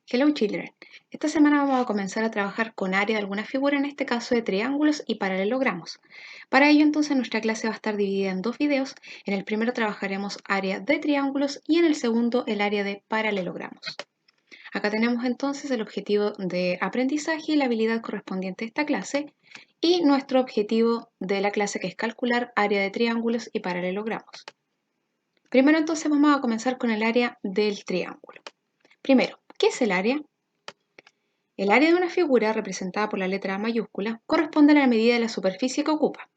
Hello children. Esta semana vamos a comenzar a trabajar con área de alguna figura, en este caso de triángulos y paralelogramos. Para ello entonces nuestra clase va a estar dividida en dos videos. En el primero trabajaremos área de triángulos y en el segundo el área de paralelogramos. Acá tenemos entonces el objetivo de aprendizaje y la habilidad correspondiente a esta clase y nuestro objetivo de la clase, que es calcular área de triángulos y paralelogramos. Primero entonces vamos a comenzar con el área del triángulo. Primero, ¿qué es el área? El área de una figura, representada por la letra A mayúscula, corresponde a la medida de la superficie que ocupa.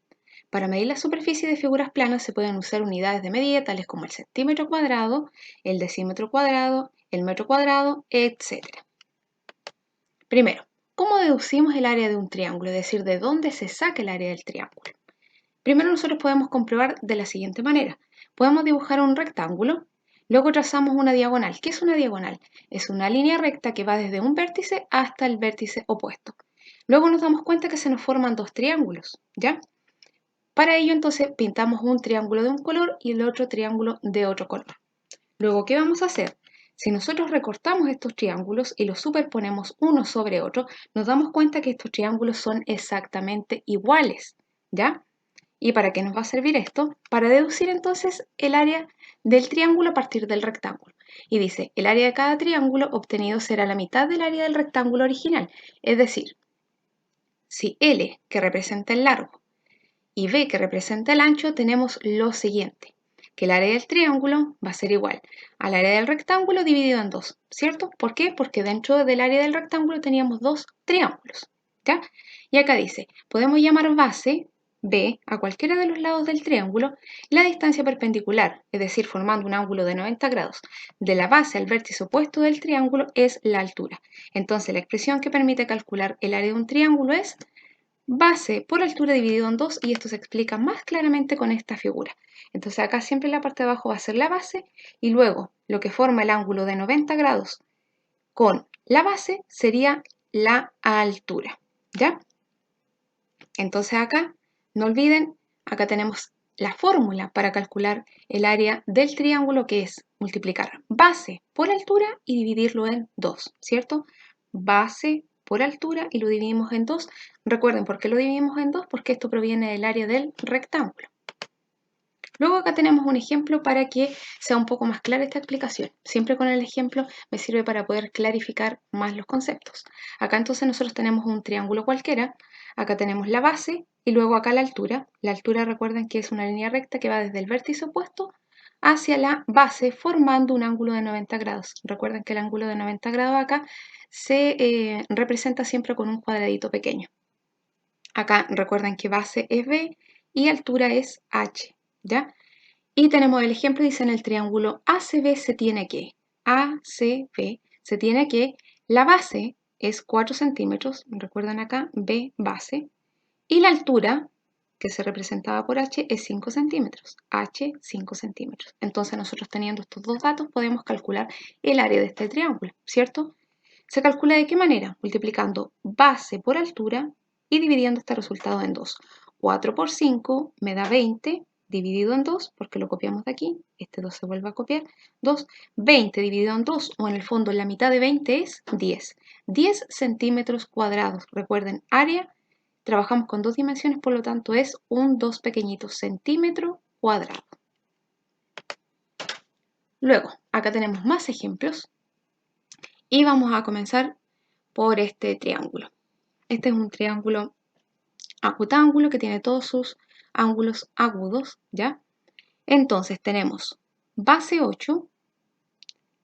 Para medir la superficie de figuras planas se pueden usar unidades de medida tales como el centímetro cuadrado, el decímetro cuadrado, el metro cuadrado, etc. Primero, ¿cómo deducimos el área de un triángulo? Es decir, ¿de dónde se saca el área del triángulo? Primero nosotros podemos comprobar de la siguiente manera. Podemos dibujar un rectángulo, luego trazamos una diagonal. ¿Qué es una diagonal? Es una línea recta que va desde un vértice hasta el vértice opuesto. Luego nos damos cuenta que se nos forman dos triángulos, ¿ya? Para ello entonces pintamos un triángulo de un color y el otro triángulo de otro color. Luego, ¿qué vamos a hacer? Si nosotros recortamos estos triángulos y los superponemos uno sobre otro, nos damos cuenta que estos triángulos son exactamente iguales, ¿ya? ¿Y para qué nos va a servir esto? Para deducir entonces el área del triángulo a partir del rectángulo. Y dice, el área de cada triángulo obtenido será la mitad del área del rectángulo original. Es decir, si L, que representa el largo, y B, que representa el ancho, tenemos lo siguiente, que el área del triángulo va a ser igual al área del rectángulo dividido en dos, ¿cierto? ¿Por qué? Porque dentro del área del rectángulo teníamos dos triángulos, ¿ya? Y acá dice, podemos llamar base B a cualquiera de los lados del triángulo y la distancia perpendicular, es decir, formando un ángulo de 90 grados, de la base al vértice opuesto del triángulo es la altura. Entonces, la expresión que permite calcular el área de un triángulo es base por altura dividido en 2 y esto se explica más claramente con esta figura. Entonces acá siempre la parte de abajo va a ser la base y luego lo que forma el ángulo de 90 grados con la base sería la altura, ¿ya? Entonces acá, no olviden, acá tenemos la fórmula para calcular el área del triángulo, que es multiplicar base por altura y dividirlo en 2, ¿cierto? Base por altura y lo dividimos en 2. Recuerden, ¿por qué lo dividimos en 2? Porque esto proviene del área del rectángulo. Luego acá tenemos un ejemplo para que sea un poco más clara esta explicación. Siempre con el ejemplo me sirve para poder clarificar más los conceptos. Acá entonces nosotros tenemos un triángulo cualquiera. Acá tenemos la base y luego acá la altura. La altura, recuerden que es una línea recta que va desde el vértice opuesto hacia la base formando un ángulo de 90 grados. Recuerden que el ángulo de 90 grados acá se representa siempre con un cuadradito pequeño. Acá recuerden que base es B y altura es H, ¿ya? Y tenemos el ejemplo, dice en el triángulo ACB se tiene que, la base es 4 centímetros, recuerdan acá, B base, y la altura, que se representaba por H, es 5 centímetros, H 5 centímetros. Entonces nosotros teniendo estos dos datos podemos calcular el área de este triángulo, ¿cierto? ¿Se calcula de qué manera? Multiplicando base por altura y dividiendo este resultado en 2. 4 por 5 me da 20, dividido en 2, porque lo copiamos de aquí, este 2 se vuelve a copiar, 2, 20 dividido en 2, o en el fondo la mitad de 20 es 10. 10 centímetros cuadrados. Recuerden, área, trabajamos con dos dimensiones, por lo tanto es un 2 pequeñito, centímetro cuadrado. Luego, acá tenemos más ejemplos. Y vamos a comenzar por este triángulo. Este es un triángulo acutángulo que tiene todos sus ángulos agudos, ¿ya? Entonces tenemos base 8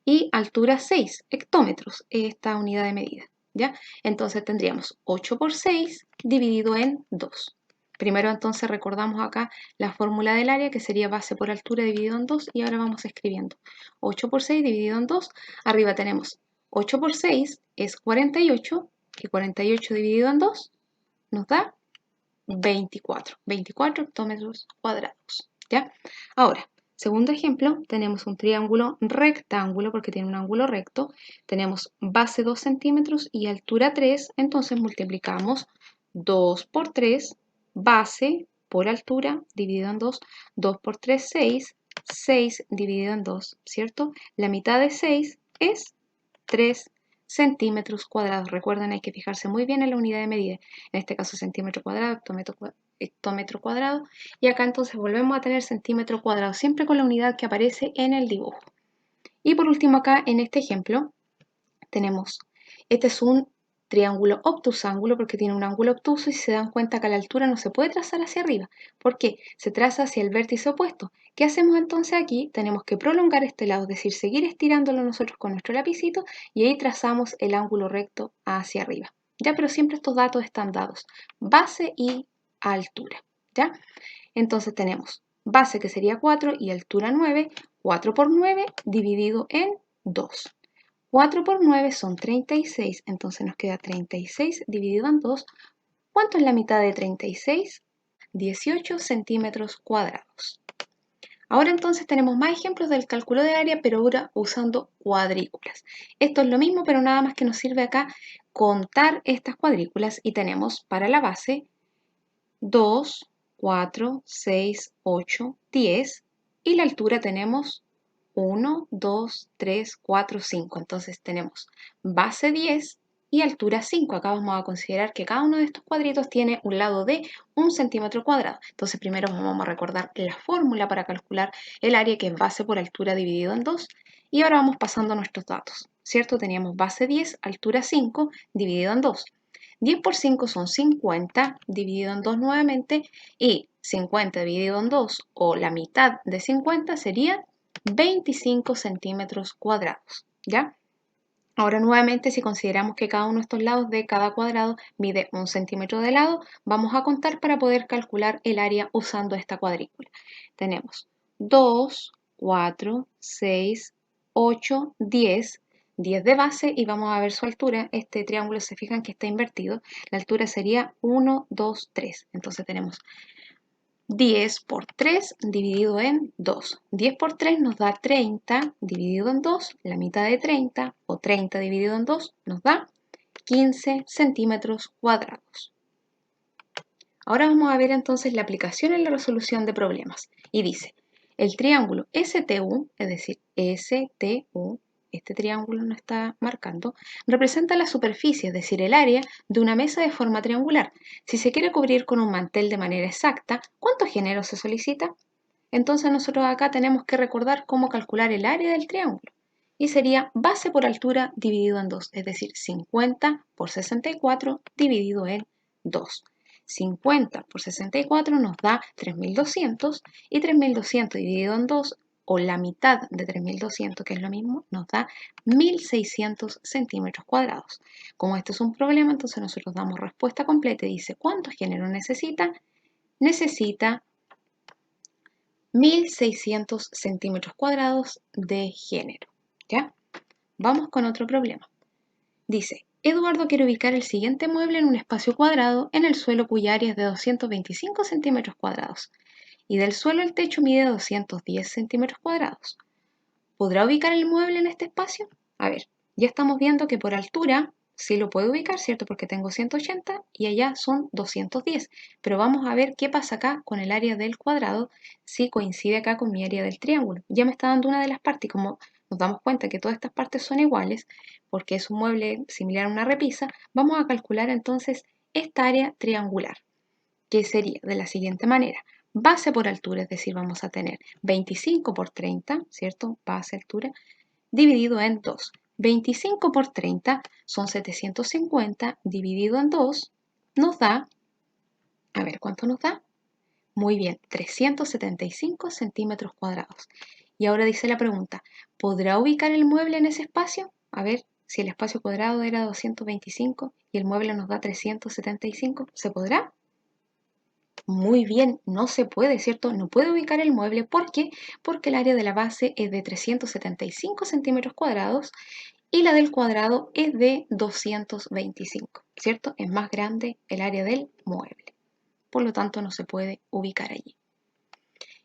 y altura 6 hectómetros, esta unidad de medida, ¿ya? Entonces tendríamos 8 por 6 dividido en 2. Primero entonces recordamos acá la fórmula del área, que sería base por altura dividido en 2, y ahora vamos escribiendo 8 por 6 dividido en 2. Arriba tenemos 8 por 6 es 48, y 48 dividido en 2 nos da 24 hectómetros cuadrados, ¿ya? Ahora, segundo ejemplo, tenemos un triángulo rectángulo porque tiene un ángulo recto, tenemos base 2 centímetros y altura 3, entonces multiplicamos 2 por 3, base por altura dividido en 2, 2 por 3, 6, 6 dividido en 2, ¿cierto? La mitad de 6 es 3 centímetros cuadrados. Recuerden, hay que fijarse muy bien en la unidad de medida. En este caso centímetro cuadrado, hectómetro cuadrado. Y acá entonces volvemos a tener centímetro cuadrado, siempre con la unidad que aparece en el dibujo. Y por último acá en este ejemplo tenemos, este es un triángulo obtusángulo porque tiene un ángulo obtuso y si se dan cuenta que a la altura no se puede trazar hacia arriba. ¿Por qué? Se traza hacia el vértice opuesto. ¿Qué hacemos entonces aquí? Tenemos que prolongar este lado, es decir, seguir estirándolo nosotros con nuestro lapicito y ahí trazamos el ángulo recto hacia arriba. ¿Ya? Pero siempre estos datos están dados, base y altura. ¿Ya? Entonces tenemos base que sería 4 y altura 9, 4 por 9 dividido en 2. 4 por 9 son 36, entonces nos queda 36 dividido en 2. ¿Cuánto es la mitad de 36? 18 centímetros cuadrados. Ahora entonces tenemos más ejemplos del cálculo de área, pero ahora usando cuadrículas. Esto es lo mismo, pero nada más que nos sirve acá contar estas cuadrículas y tenemos para la base 2, 4, 6, 8, 10 y la altura tenemos 1, 2, 3, 4, 5. Entonces tenemos base 10 y altura 5. Acá vamos a considerar que cada uno de estos cuadritos tiene un lado de 1 centímetro cuadrado. Entonces primero vamos a recordar la fórmula para calcular el área, que es base por altura dividido en 2. Y ahora vamos pasando a nuestros datos, ¿cierto? Teníamos base 10, altura 5, dividido en 2. 10 por 5 son 50, dividido en 2 nuevamente, y 50 dividido en 2, o la mitad de 50, sería 25 centímetros cuadrados, ¿ya? Ahora nuevamente, si consideramos que cada uno de estos lados de cada cuadrado mide 1 centímetro de lado, vamos a contar para poder calcular el área usando esta cuadrícula. Tenemos 2, 4, 6, 8, 10. 10 de base y vamos a ver su altura. Este triángulo, se fijan que está invertido. La altura sería 1, 2, 3. Entonces tenemos 10 por 3 dividido en 2. 10 por 3 nos da 30 dividido en 2. La mitad de 30 o 30 dividido en 2 nos da 15 centímetros cuadrados. Ahora vamos a ver entonces la aplicación en la resolución de problemas. Y dice, el triángulo STU, es decir, STU, este triángulo no está marcando, representa la superficie, es decir, el área de una mesa de forma triangular. Si se quiere cubrir con un mantel de manera exacta, ¿cuántos géneros se solicita? Entonces nosotros acá tenemos que recordar cómo calcular el área del triángulo. Y sería base por altura dividido en 2, es decir, 50 por 64 dividido en 2. 50 por 64 nos da 3200 y 3200 dividido en 2, o la mitad de 3200, que es lo mismo, nos da 1600 centímetros cuadrados. Como esto es un problema, entonces nosotros damos respuesta completa y dice, ¿cuántos géneros necesita? Necesita 1600 centímetros cuadrados de género. ¿Ya? Vamos con otro problema. Dice, Eduardo quiere ubicar el siguiente mueble en un espacio cuadrado en el suelo cuya área es de 225 centímetros cuadrados y del suelo al techo mide 210 centímetros cuadrados. ¿Podrá ubicar el mueble en este espacio? A ver, ya estamos viendo que por altura sí lo puedo ubicar, ¿cierto? Porque tengo 180 y allá son 210. Pero vamos a ver qué pasa acá con el área del cuadrado si coincide acá con mi área del triángulo. Ya me está dando una de las partes y como nos damos cuenta que todas estas partes son iguales, porque es un mueble similar a una repisa, vamos a calcular entonces esta área triangular, que sería de la siguiente manera. Base por altura, es decir, vamos a tener 25 por 30, ¿cierto? Base, altura, dividido en 2. 25 por 30 son 750, dividido en 2 nos da, a ver, ¿cuánto nos da? Muy bien, 375 centímetros cuadrados. Y ahora dice la pregunta, ¿podrá ubicar el mueble en ese espacio? A ver, si el espacio cuadrado era 225 y el mueble nos da 375, ¿se podrá? Muy bien, no se puede, ¿cierto? No puede ubicar el mueble. ¿Por qué? Porque el área de la base es de 375 centímetros cuadrados y la del cuadrado es de 225, ¿cierto? Es más grande el área del mueble. Por lo tanto, no se puede ubicar allí.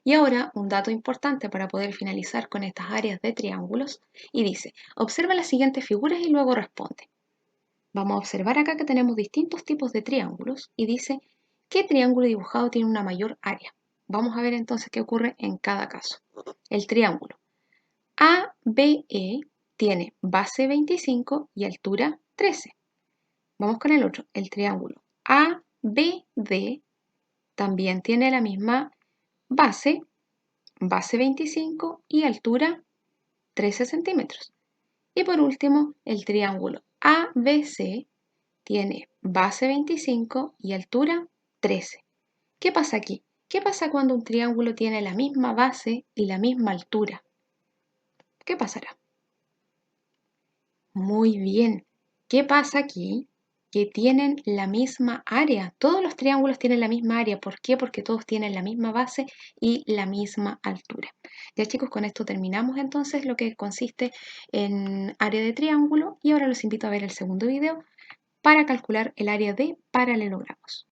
Y ahora, un dato importante para poder finalizar con estas áreas de triángulos. Y dice, observa las siguientes figuras y luego responde. Vamos a observar acá que tenemos distintos tipos de triángulos y dice, ¿qué triángulo dibujado tiene una mayor área? Vamos a ver entonces qué ocurre en cada caso. El triángulo ABE tiene base 25 y altura 13. Vamos con el otro, el triángulo ABD también tiene la misma base 25 y altura 13 centímetros. Y por último, el triángulo ABC tiene base 25 y altura 13. ¿Qué pasa aquí? ¿Qué pasa cuando un triángulo tiene la misma base y la misma altura? ¿Qué pasará? Muy bien. ¿Qué pasa aquí? Que tienen la misma área. Todos los triángulos tienen la misma área. ¿Por qué? Porque todos tienen la misma base y la misma altura. Ya chicos, con esto terminamos entonces lo que consiste en área de triángulo y ahora los invito a ver el segundo video para calcular el área de paralelogramos.